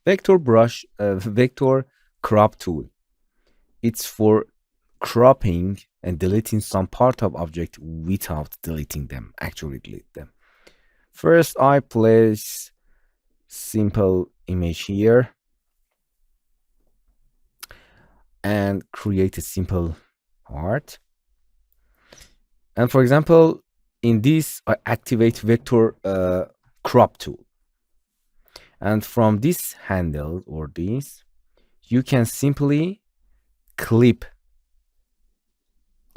Vector crop tool. It's for cropping and deleting some part of object without deleting them, actually delete them. First, I place simple image here and create a simple part. And for example, in this, I activate vector crop tool. And from this handle or this, you can simply clip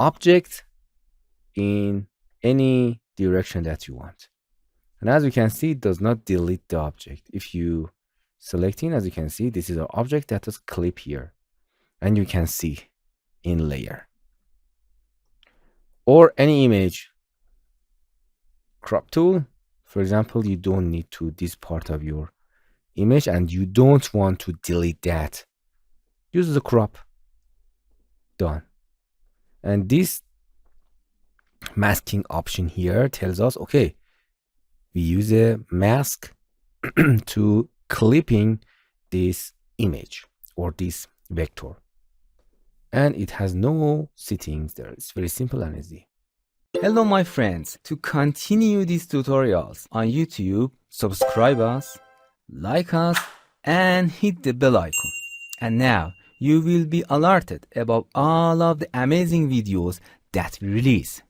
object in any direction that you want. And as you can see, it does not delete the object. If you select in, as you can see, this is our object that is clip here. And you can see in layer. Or any image crop tool. For example, you don't need to this part of your image and you don't want to delete that. Use the crop. Done. And this masking option here tells us, okay, we use a mask to clipping this image or this vector. And it has no settings there. It's very simple and easy. Hello my friends. To continue these tutorials on YouTube, subscribe us, like us, and hit the bell icon. And now you will be alerted about all of the amazing videos that we release.